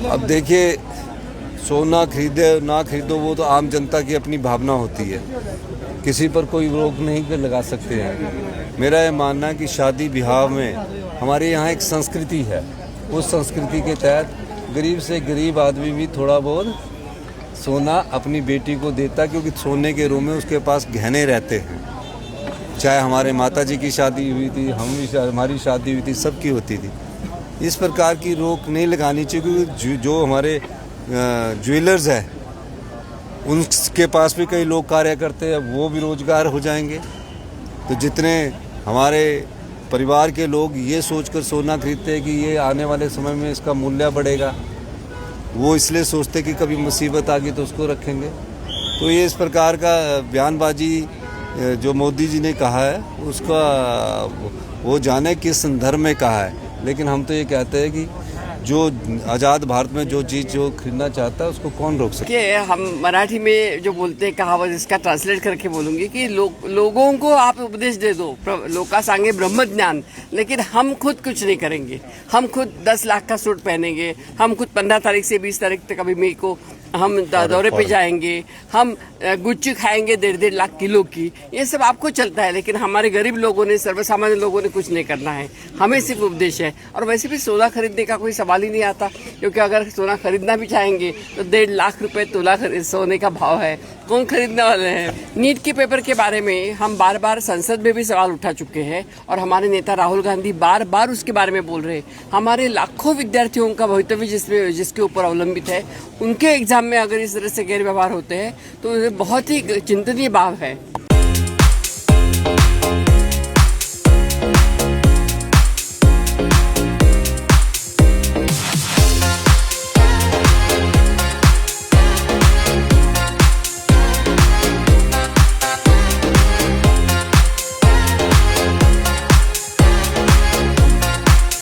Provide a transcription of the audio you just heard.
अब देखिए, सोना खरीदे ना खरीदो वो तो आम जनता की अपनी भावना होती है, किसी पर कोई रोक नहीं लगा सकते हैं। मेरा ये मानना है कि शादी ब्याह में हमारे यहाँ एक संस्कृति है, उस संस्कृति के तहत गरीब से गरीब आदमी भी थोड़ा बहुत सोना अपनी बेटी को देता, क्योंकि सोने के रूम में उसके पास गहने रहते हैं। चाहे हमारे माताजी की शादी हुई थी, हमारी शादी हुई थी, सबकी होती थी। इस प्रकार की रोक नहीं लगानी चाहिए, क्योंकि जो हमारे ज्वेलर्स हैं उनके पास भी कई लोग कार्य करते हैं, वो भी रोजगार हो जाएंगे। तो जितने हमारे परिवार के लोग ये सोचकर सोना खरीदते हैं कि ये आने वाले समय में इसका मूल्य बढ़ेगा, वो इसलिए सोचते कि कभी मुसीबत आ गई तो उसको रखेंगे। तो ये इस प्रकार का बयानबाजी जो मोदी जी ने कहा है उसका वो जाने किस संदर्भ में कहा है, लेकिन हम तो ये कहते हैं कि जो आज़ाद भारत में जो चीज़ जो खरीदना चाहता है उसको कौन रोक सकता है। हम मराठी में जो बोलते हैं कहावत, इसका ट्रांसलेट करके बोलूंगी कि लोगों को आप उपदेश दे दो, लोका सांगे ब्रह्म ज्ञान, लेकिन हम खुद कुछ नहीं करेंगे। हम खुद 10 लाख का सूट पहनेंगे, हम खुद 15 तारीख से 20 तारीख तक अभी मई को हम दौरे पे जाएंगे, हम गुच्ची खाएंगे 1.5 लाख किलो की। ये सब आपको चलता है, लेकिन हमारे गरीब लोगों ने, सर्वसामान्य लोगों ने कुछ नहीं करना है। हमें सिर्फ उपदेश है। और वैसे भी सोना खरीदने का कोई सवाल ही नहीं आता, क्योंकि अगर सोना खरीदना भी चाहेंगे तो 1.5 लाख रुपए तोला सोने का भाव है, कौन खरीदने वाले हैं। नीट के पेपर के बारे में हम बार बार संसद में भी सवाल उठा चुके हैं, और हमारे नेता राहुल गांधी बार बार उसके बारे में बोल रहे हैं। हमारे लाखों विद्यार्थियों का भवितव्य जिसके ऊपर अवलंबित है, उनके एग्जाम में अगर इस तरह से गैर व्यवहार होते हैं तो बहुत ही चिंतनीय बात है।